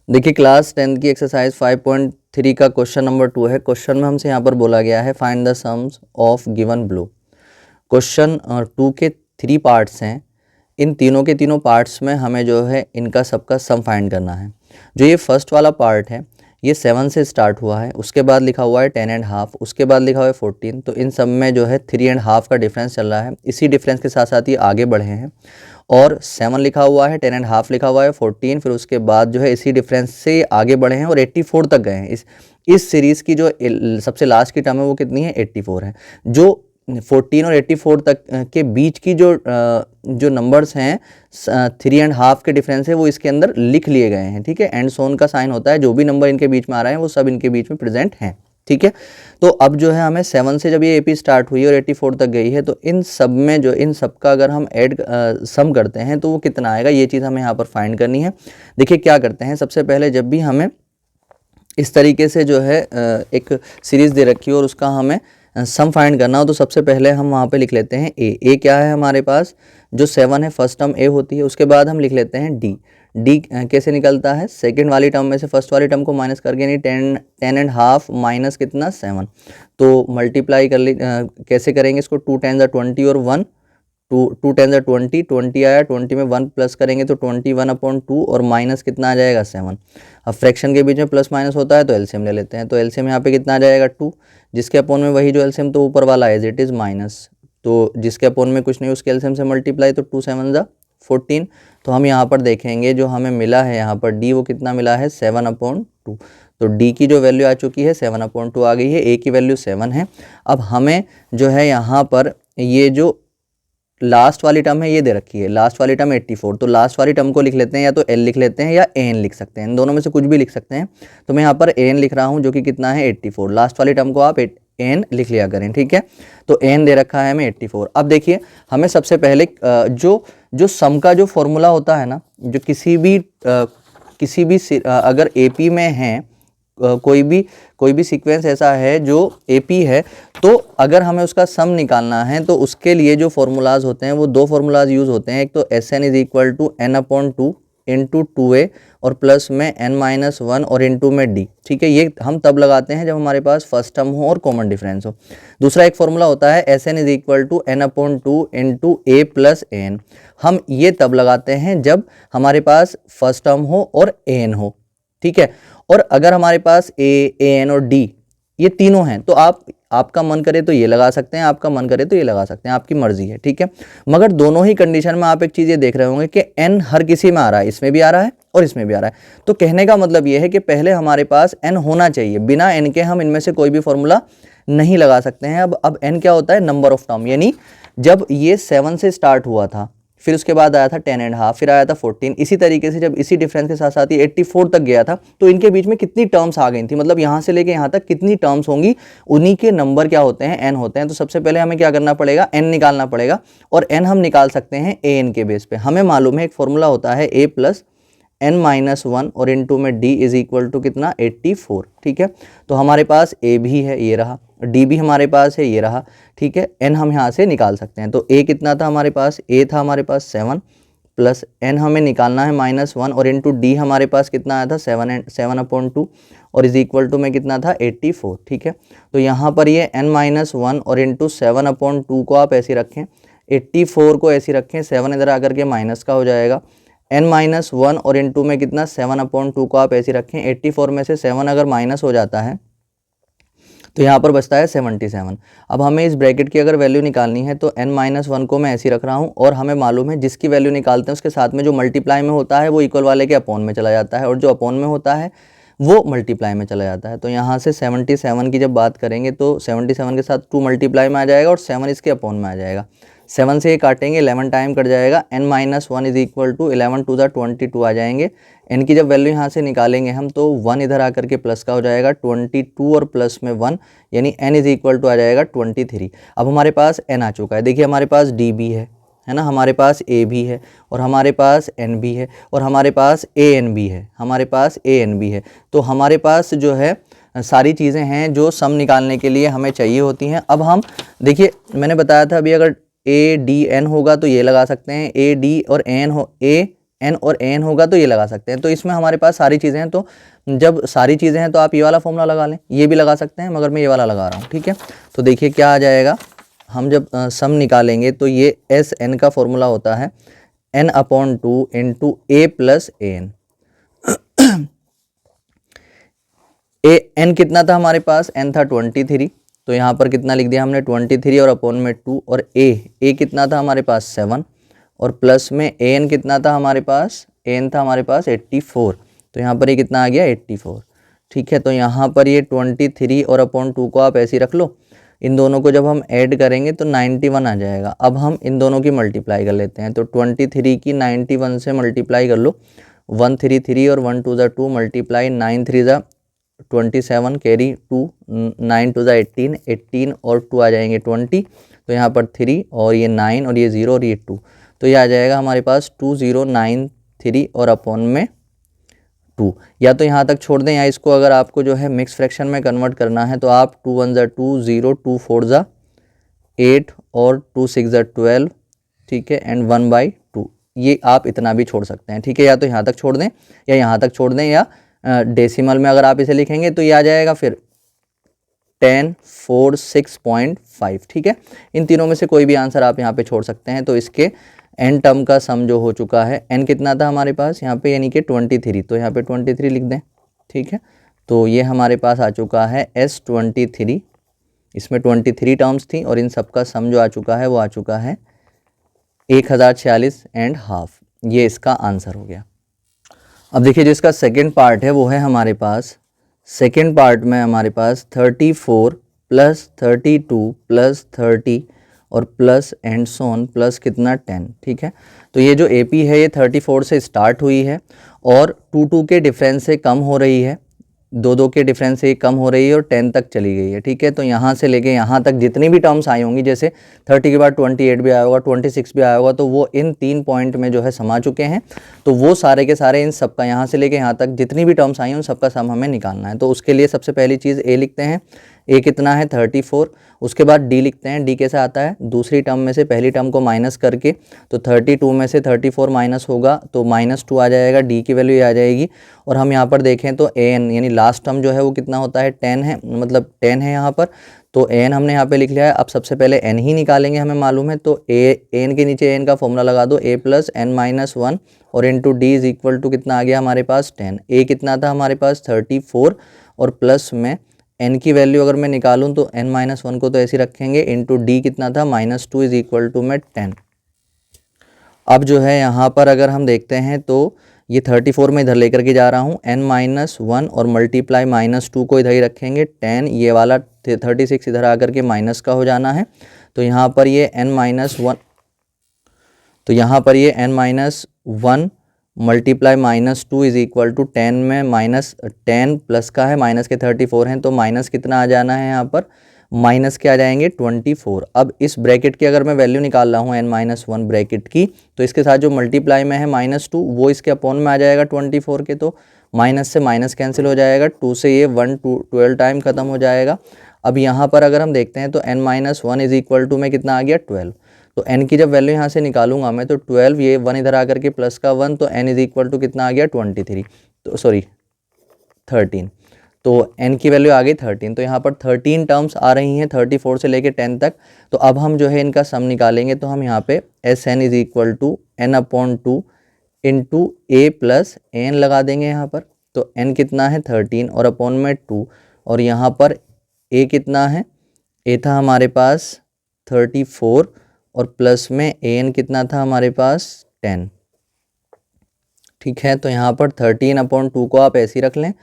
देखिए क्लास 10 की एक्सरसाइज 5.3 का क्वेश्चन नंबर 2 है। क्वेश्चन में हमसे यहाँ पर बोला गया है find the sums of given below. Question 2 के 3 पार्ट्स हैं। इन तीनों के तीनों पार्ट्स में हमें जो है इनका सबका सम फाइंड करना है। जो ये फर्स्ट वाला पार्ट है ये 7 से स्टार्ट हुआ है, उसके बाद लिखा हुआ है 10.5, उसके बाद लिखा हुआ है 14। तो इन सब में जो है 3.5 का डिफरेंस चल रहा है। इसी डिफरेंस के साथ साथ ये आगे बढ़े हैं और 7 लिखा हुआ है, 10.5 लिखा हुआ है, 14, फिर उसके बाद जो है इसी डिफरेंस से आगे बढ़े हैं और 84 तक गए हैं। इस सीरीज़ की जो सबसे लास्ट की टर्म है वो कितनी है, 84 है। जो 14 और 84 तक के बीच की जो नंबर्स हैं 3.5 के डिफरेंस है वो इसके अंदर लिख लिए गए हैं। ठीक है, एंड सोन का साइन होता है, जो भी नंबर इनके बीच में आ रहे हैं वो सब इनके बीच में प्रेजेंट हैं। ठीक है, तो अब जो है हमें 7 से जब ये एपी स्टार्ट हुई और 84 तक गई है तो इन सब में जो इन सब का अगर हम ऐड सम करते हैं तो वो कितना आएगा, ये चीज़ हमें यहाँ पर फाइंड करनी है। देखिए क्या करते हैं, सबसे पहले जब भी हमें इस तरीके से जो है एक सीरीज़ दे रखी हो और उसका हमें सम फाइंड करना हो तो सबसे पहले हम वहाँ पे लिख लेते हैं ए क्या है हमारे पास, जो 7 है फर्स्ट टर्म ए होती है। उसके बाद हम लिख लेते हैं डी कैसे निकलता है, सेकंड वाली टर्म में से फर्स्ट वाली टर्म को माइनस करके, यानी 10.5 माइनस कितना 7। तो मल्टीप्लाई कर कैसे करेंगे इसको, 2 10 20 और 1, 2 10 20 आया, 20 में 1 प्लस करेंगे तो 21/2 और माइनस कितना आ जाएगा 7। अब फ्रैक्शन के बीच में प्लस माइनस होता है तो एलसीएम ले लेते हैं। तो एलसीएम यहाँ पे कितना आ जाएगा 2, जिसके अपोन में वही जो एलसीएम तो ऊपर वाला एज इट इज़ माइनस, तो जिसके अपोन में कुछ नहीं उसके एलसीएम से मल्टीप्लाई, तो 2 7 ज़ा 14। तो हम यहाँ पर देखेंगे जो हमें मिला है यहाँ पर डी वो कितना मिला है 7/2। तो डी की जो वैल्यू आ चुकी है 7/2 आ गई है, ए की वैल्यू 7 है। अब हमें जो है यहाँ पर ये जो लास्ट वाली टर्म है ये दे रखी है, लास्ट वाली टर्म 84। तो लास्ट वाली टर्म को लिख लेते हैं, या तो एल लिख लेते हैं या एन लिख सकते हैं, इन दोनों में से कुछ भी लिख सकते हैं। तो मैं यहाँ पर एन लिख रहा हूँ जो कि कितना है 84। लास्ट वाली टर्म को आप एन लिख लिया करें। ठीक है, तो एन दे रखा है हमें 84। अब देखिए हमें सबसे पहले जो सम का जो फॉर्मूला होता है ना, जो किसी भी अगर एपी में है कोई भी सीक्वेंस ऐसा है जो एपी है, तो अगर हमें उसका सम निकालना है तो उसके लिए जो फॉर्मूलाज होते हैं वो दो फॉर्मूलाज यूज़ होते हैं। एक तो Sn is equal to n/2 into 2a और प्लस में n-1 और इंटू में d। ठीक है, ये हम तब लगाते हैं जब हमारे पास फर्स्ट टर्म हो और कॉमन डिफरेंस हो। दूसरा एक फॉर्मूला होता है Sn is equal to n/2 into a plus an। हम ये तब लगाते हैं जब हमारे पास फर्स्ट टर्म हो और an हो। ठीक है, और अगर हमारे पास एन और डी ये तीनों हैं तो आपका मन करे तो ये लगा सकते हैं, आपका मन करे तो ये लगा सकते हैं, आपकी मर्जी है। ठीक है, मगर दोनों ही कंडीशन में आप एक चीज़ ये देख रहे होंगे कि एन हर किसी में आ रहा है, इसमें भी आ रहा है और इसमें भी आ रहा है। तो कहने का मतलब ये है कि पहले हमारे पास एन होना चाहिए, बिना एन के हम इनमें से कोई भी फॉर्मूला नहीं लगा सकते हैं। अब एन क्या होता है, नंबर ऑफ टर्म, यानी जब ये 7 से स्टार्ट हुआ था, फिर उसके बाद आया था 10.5, फिर आया था 14। इसी तरीके से जब इसी डिफरेंस के साथ साथ ये 84 तक गया था तो इनके बीच में कितनी टर्म्स आ गई थी, मतलब यहाँ से लेके यहाँ तक कितनी टर्म्स होंगी, उन्हीं के नंबर क्या होते हैं, एन होते हैं। तो सबसे पहले हमें क्या करना पड़ेगा, एन निकालना पड़ेगा, और एन हम निकाल सकते हैं ए एन के बेस पे। हमें मालूम है एक फॉर्मूला होता है a प्लस n-1 और इंटू में d इज इक्वल टू कितना 84। ठीक है, तो हमारे पास a भी है, ये रहा, d भी हमारे पास है, ये रहा। ठीक है, n हम यहाँ से निकाल सकते हैं। तो a कितना था हमारे पास, a था हमारे पास 7 प्लस n हमें निकालना है -1 और इंटू d हमारे पास कितना आया था 7/2 और इज इक्वल टू में कितना था 84। ठीक है, तो यहाँ पर ये n-1 और इंटू 7/2 को आप ऐसे रखें, 84 को ऐसे रखें, 7 इधर आकर के माइनस का हो जाएगा, n-1 और इंटू में कितना 7/2 को आप ऐसे रखें। 84 में से 7 अगर माइनस हो जाता है तो यहाँ पर बचता है 77। अब हमें इस ब्रैकेट की अगर वैल्यू निकालनी है तो n-1 को मैं ऐसे रख रहा हूँ, और हमें मालूम है जिसकी वैल्यू निकालते हैं उसके साथ में जो मल्टीप्लाई में होता है वो इक्वल वाले के अपोन में चला जाता है, और जो अपोन में होता है वो मल्टीप्लाई में चला जाता है। तो यहाँ से 77 की जब बात करेंगे तो 77 के साथ 2 मल्टीप्लाई में आ जाएगा और 7 इसके अपोन में आ जाएगा। 7 से ये काटेंगे, 11 टाइम कट जाएगा, n-1 इज इक्वल टू 11 2 22 आ जाएंगे। n की जब वैल्यू यहाँ से निकालेंगे हम तो 1 इधर आकर के प्लस का हो जाएगा, 22 और प्लस में 1 यानी n इज इक्वल टू आ जाएगा 23। अब हमारे पास n आ चुका है। देखिए हमारे पास d भी है ना, हमारे पास a भी है, और हमारे पास n भी है, और हमारे पास an भी है, हमारे पास an भी है। तो हमारे पास जो है सारी चीज़ें हैं जो सम निकालने के लिए हमें चाहिए होती हैं। अब हम देखिए मैंने बताया था अभी, अगर a d n होगा तो ये लगा सकते हैं, a d और n हो, a एन और ए एन होगा तो ये लगा सकते हैं। तो इसमें हमारे पास सारी चीज़ें हैं, तो जब सारी चीज़ें हैं तो आप ये वाला फॉर्मूला लगा लें, ये भी लगा सकते हैं, मगर मैं ये वाला लगा रहा हूँ, ठीक है। तो देखिए क्या आ जाएगा, हम जब सम निकालेंगे तो ये एस एन का फॉर्मूला होता है n/2 into A plus A N. A N कितना था हमारे पास, एन था 23, तो यहाँ पर कितना लिख दिया हमने 23 और अपॉन में 2, और ए कितना था हमारे पास 7, और प्लस में ए एन कितना था हमारे पास, ए एन था हमारे पास 84, तो यहाँ पर ये कितना आ गया 84, ठीक है। तो यहाँ पर ये 23 और अपॉन 2 को आप ऐसे ही रख लो, इन दोनों को जब हम ऐड करेंगे तो 91 आ जाएगा। अब हम इन दोनों की मल्टीप्लाई कर लेते हैं, तो 23 की 91 से मल्टीप्लाई कर लो, 1 3 3 और 1 2 2 मल्टीप्लाई 9 3 27 कैरी 2 9 2 18 18 और 2 आ जाएंगे 20, तो यहाँ पर 3 और ये 9 और ये 0 और ये 2, तो ये आ जाएगा हमारे पास 2093 और अपॉन में 2। या तो यहाँ तक छोड़ दें, या इसको अगर आपको जो है मिक्स फ्रैक्शन में कन्वर्ट करना है तो आप 2 1 2 0 2 4 8 और 2 6 12, ठीक है, एंड 1/2, ये आप इतना भी छोड़ सकते हैं, ठीक है। या तो यहाँ तक छोड़ दें या यहाँ तक छोड़ दें, या डेसिमल में अगर आप इसे लिखेंगे तो ये आ जाएगा फिर 1046.5, ठीक है। इन तीनों में से कोई भी आंसर आप यहाँ पे छोड़ सकते हैं। तो इसके एन टर्म का सम जो हो चुका है, एन कितना था हमारे पास यहाँ पे, यानी कि 23, तो यहाँ पे 23 लिख दें, ठीक है। तो ये हमारे पास आ चुका है S23, इसमें 23 टर्म्स थी और इन सब का सम जो आ चुका है वो आ चुका है 1046.5, ये इसका आंसर हो गया। अब देखिए जो इसका सेकेंड पार्ट है वो है हमारे पास, सेकेंड पार्ट में हमारे पास 34 प्लस 32 प्लस 30 और प्लस एंड सोन प्लस कितना 10, ठीक है। तो ये जो AP है ये 34 से स्टार्ट हुई है और 2 2 के डिफरेंस से कम हो रही है, 2 2 के डिफरेंस से कम हो रही है और 10 तक चली गई है, ठीक है। तो यहाँ से लेके यहाँ तक जितनी भी टर्म्स आई होंगी, जैसे 30 के बाद 28 भी आया होगा, 26 भी आया होगा, तो वो इन 3 पॉइंट में जो है समा चुके हैं। तो वो सारे के सारे इन सब का यहाँ से लेके यहाँ तक जितनी भी टर्म्स आई हैं उन सबका सम हमें निकालना है। तो उसके लिए सबसे पहली चीज़ ए लिखते हैं, ए कितना है 34, उसके बाद डी लिखते हैं, डी कैसे आता है, दूसरी टर्म में से पहली टर्म को माइनस करके, तो 32 में से 34 माइनस होगा तो -2 आ जाएगा, डी की वैल्यू ये आ जाएगी। और हम यहाँ पर देखें तो ए एन यानी लास्ट टर्म जो है वो कितना होता है 10 है, मतलब 10 है यहाँ पर, तो एन हमने यहाँ पे लिख लिया है। अब सबसे पहले एन ही निकालेंगे, हमें मालूम है, तो एन के नीचे एन का फॉर्मूला लगा दो, a + n-1 और into D is equal to कितना आ गया हमारे पास 10, ए कितना था हमारे पास 34 और प्लस में n की वैल्यू अगर मैं निकालूं तो n-1 को तो ऐसे रखेंगे, इंटू डी कितना था -2 इज इक्वल टू में 10। अब जो है यहाँ पर अगर हम देखते हैं तो ये 34 में इधर लेकर के जा रहा हूँ, n-1 और मल्टीप्लाई -2 को इधर ही रखेंगे, 10 ये वाला 36 इधर आकर के माइनस का हो जाना है। तो यहाँ पर ये n-1, तो यहाँ पर ये n-1 multiply -2 is equal to 10 में -10 प्लस का है, माइनस के 34 हैं, तो माइनस कितना आ जाना है यहाँ पर, माइनस के आ जाएंगे 24। अब इस ब्रैकेट की अगर मैं वैल्यू निकाल रहा हूँ n-1 ब्रैकेट की, तो इसके साथ जो मल्टीप्लाई में है -2 वो इसके अपॉन में आ जाएगा 24 के, तो माइनस से माइनस कैंसिल हो जाएगा, 2 से ये 1 12 टाइम ख़त्म हो जाएगा। अब यहाँ पर अगर हम देखते हैं तो n-1 इज इक्वल टू में कितना आ गया 12, तो n की जब वैल्यू यहाँ से निकालूंगा मैं तो 12, ये 1 इधर आकर के प्लस का 1, तो n इज इक्वल टू कितना आ गया 23, तो सॉरी 13, तो n की वैल्यू आ गई 13। तो यहाँ पर 13 टर्म्स आ रही हैं 34 से लेके 10 तक। तो अब हम जो है इनका सम निकालेंगे, तो हम यहाँ पे Sn is equal to n/2 into a plus N लगा देंगे यहाँ पर। तो n कितना है 13 और अपॉन में 2, और यहाँ पर a कितना है, a था हमारे पास 34 और प्लस में an कितना था हमारे पास 10, ठीक है। तो यहाँ पर 13/2 को आप ऐसे ही रख लें,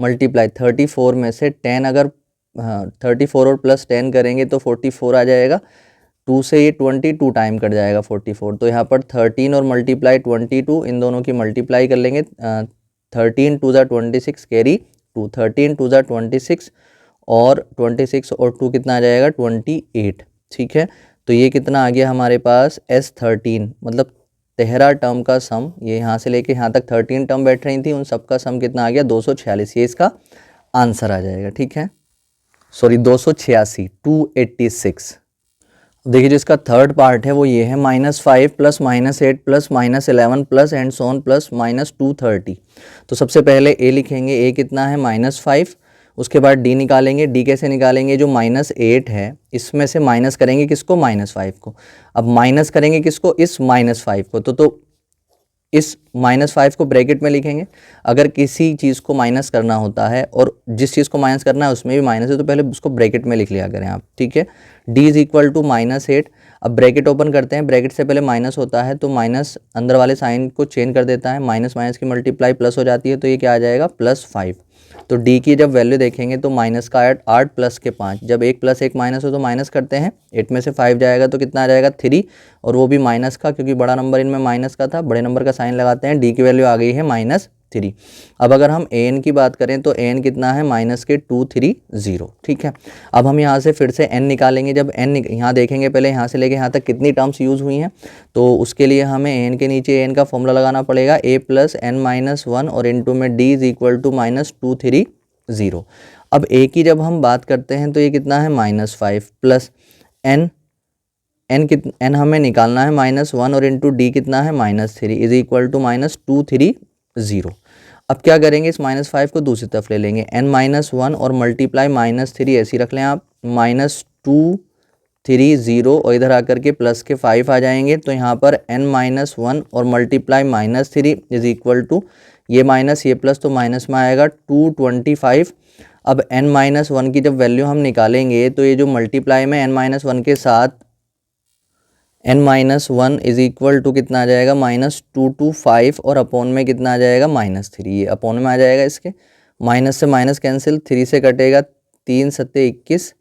मल्टीप्लाई 34 में से 10 अगर 34 और प्लस 10 करेंगे तो 44 आ जाएगा, 2 से ये 22 टाइम कट जाएगा 44, तो यहाँ पर 13 और मल्टीप्लाई 22, इन दोनों की मल्टीप्लाई कर लेंगे, 13 2 ज़ा 26 कैरी 2, 13 2 ज़ा 26 और 26 और 2 कितना आ जाएगा 28, ठीक है। तो ये कितना आ गया हमारे पास S13, मतलब 13 टर्म का सम, ये यहाँ से लेके यहाँ तक 13 टर्म बैठ रही थी, उन सब का सम कितना आ गया 246, ये इसका आंसर आ जाएगा, ठीक है। सॉरी 286, 286। देखिए जो इसका थर्ड पार्ट है वो ये है -5 plus -8 plus -11 plus and so on plus -230। तो सबसे पहले ए लिखेंगे, ए कितना है -5, उसके बाद डी निकालेंगे, डी कैसे निकालेंगे, जो -8 है इसमें से माइनस करेंगे किसको, -5 को। अब माइनस करेंगे किसको, इस -5 को, तो इस -5 को ब्रैकेट में लिखेंगे। अगर किसी चीज़ को माइनस करना होता है और जिस चीज़ को माइनस करना है उसमें भी माइनस है तो पहले उसको ब्रैकेट में लिख लिया करें आप, ठीक है। d is equal to -8। अब ब्रैकेट ओपन करते हैं, ब्रैकेट से पहले माइनस होता है तो माइनस अंदर वाले साइन को चेंज कर देता है, माइनस माइनस की मल्टीप्लाई प्लस हो जाती है, तो ये क्या आ जाएगा, +5। तो d की जब वैल्यू देखेंगे तो माइनस का 8 प्लस के 5, जब 1 + 1 माइनस हो तो माइनस करते हैं, 8 में से 5 जाएगा तो कितना आ जाएगा, 3, और वो भी माइनस का, क्योंकि बड़ा नंबर इनमें माइनस का था, बड़े नंबर का साइन लगाते हैं। d की वैल्यू आ गई है -3। अब अगर हम an की बात करें तो an कितना है, -230, ठीक है। अब हम यहाँ से फिर से n निकालेंगे। जब n यहाँ देखेंगे, पहले यहाँ से लेके यहाँ तक कितनी टर्म्स यूज़ हुई हैं, तो उसके लिए हमें an के नीचे an का फॉर्मूला लगाना पड़ेगा, a + n-1, और इनटू में d इज इक्वल टू -230। अब a की जब हम बात करते हैं तो ये कितना है, -5 प्लस n हमें निकालना है -1, और इंटू डी कितना है, -3 इज इक्वल टू -230। अब क्या करेंगे, इस -5 को दूसरी तरफ ले लेंगे, n-1 और मल्टीप्लाई -3 ऐसी रख लें आप, -230, और इधर आकर के प्लस के 5 आ जाएंगे, तो यहाँ पर n-1 और मल्टीप्लाई -3 इज इक्वल टू, ये माइनस ये प्लस तो माइनस में आएगा 225। अब n-1 की जब वैल्यू हम निकालेंगे तो ये जो मल्टीप्लाई में n-1 के साथ n-1 इज इक्वल टू कितना आ जाएगा, -225, और अपॉन में कितना आ जाएगा, -3, ये अपॉन में आ जाएगा, इसके माइनस से माइनस कैंसिल, 3 से कटेगा, 3 सत्ते 21,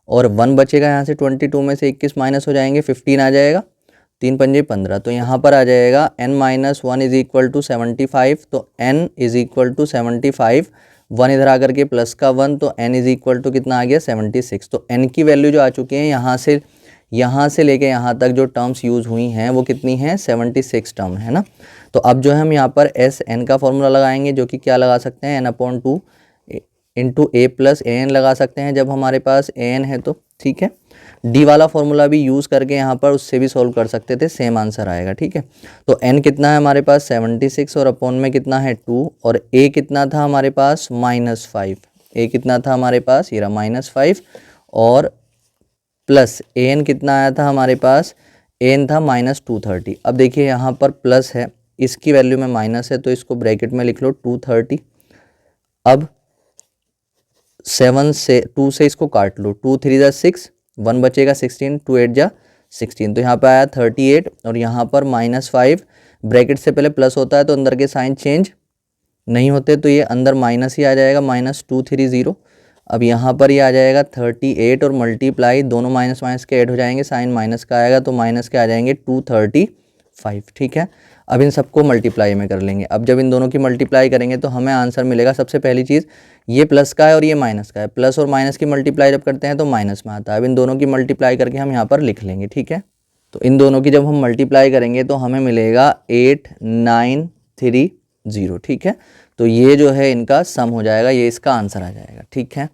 और 1 बचेगा यहाँ से, 22 में से 21 माइनस हो जाएंगे, 15 आ जाएगा, 3 पंजे 15, तो यहाँ पर आ जाएगा n-1 इज इक्वल टू 75, तो n इज इक्वल टू 75, 1 इधर आकर के प्लस का 1, तो n इज इक्वल टू कितना आ गया, 76। तो n की वैल्यू जो आ चुकी है यहाँ से लेके यहाँ तक जो टर्म्स यूज़ हुई हैं वो कितनी हैं, 76 टर्म है ना। तो अब जो है हम यहाँ पर एस एन का फॉर्मूला लगाएंगे, जो कि क्या लगा सकते हैं, n/2 इंटू a + an लगा सकते हैं जब हमारे पास an है तो, ठीक है। डी वाला फॉर्मूला भी यूज़ करके यहाँ पर उससे भी सॉल्व कर सकते थे, सेम आंसर आएगा, ठीक है। तो n कितना है हमारे पास, 76, और अपॉन में कितना है 2, और a कितना था हमारे पास, -5, a कितना था हमारे पास, ये रहा -5, और प्लस an कितना आया था हमारे पास, an था -230। अब देखिए यहाँ पर प्लस है, इसकी वैल्यू में माइनस है, तो इसको ब्रैकेट में लिख लो 230। अब 2 से इसको काट लो, 2 3 = 6, 1 बचेगा 16, 2 8 = 16, तो यहाँ पे आया 38, और यहाँ पर -5, ब्रैकेट से पहले प्लस होता है तो अंदर के साइन चेंज नहीं होते, तो ये अंदर माइनस ही आ जाएगा, -230। अब यहाँ पर ये आ जाएगा 38, और मल्टीप्लाई, दोनों माइनस माइनस के ऐड हो जाएंगे, साइन माइनस का आएगा, तो माइनस के आ जाएंगे 235, ठीक है। अब इन सबको मल्टीप्लाई में कर लेंगे। अब जब इन दोनों की मल्टीप्लाई करेंगे तो हमें आंसर मिलेगा, सबसे पहली चीज़ ये प्लस का है और ये माइनस का है, प्लस और माइनस की मल्टीप्लाई जब करते हैं तो माइनस में आता है। अब इन दोनों की मल्टीप्लाई करके हम यहाँ पर लिख लेंगे, ठीक है। तो इन दोनों की जब हम मल्टीप्लाई करेंगे तो हमें मिलेगा 8930, ठीक है। तो ये जो है इनका सम हो जाएगा, ये इसका आंसर आ जाएगा, ठीक है।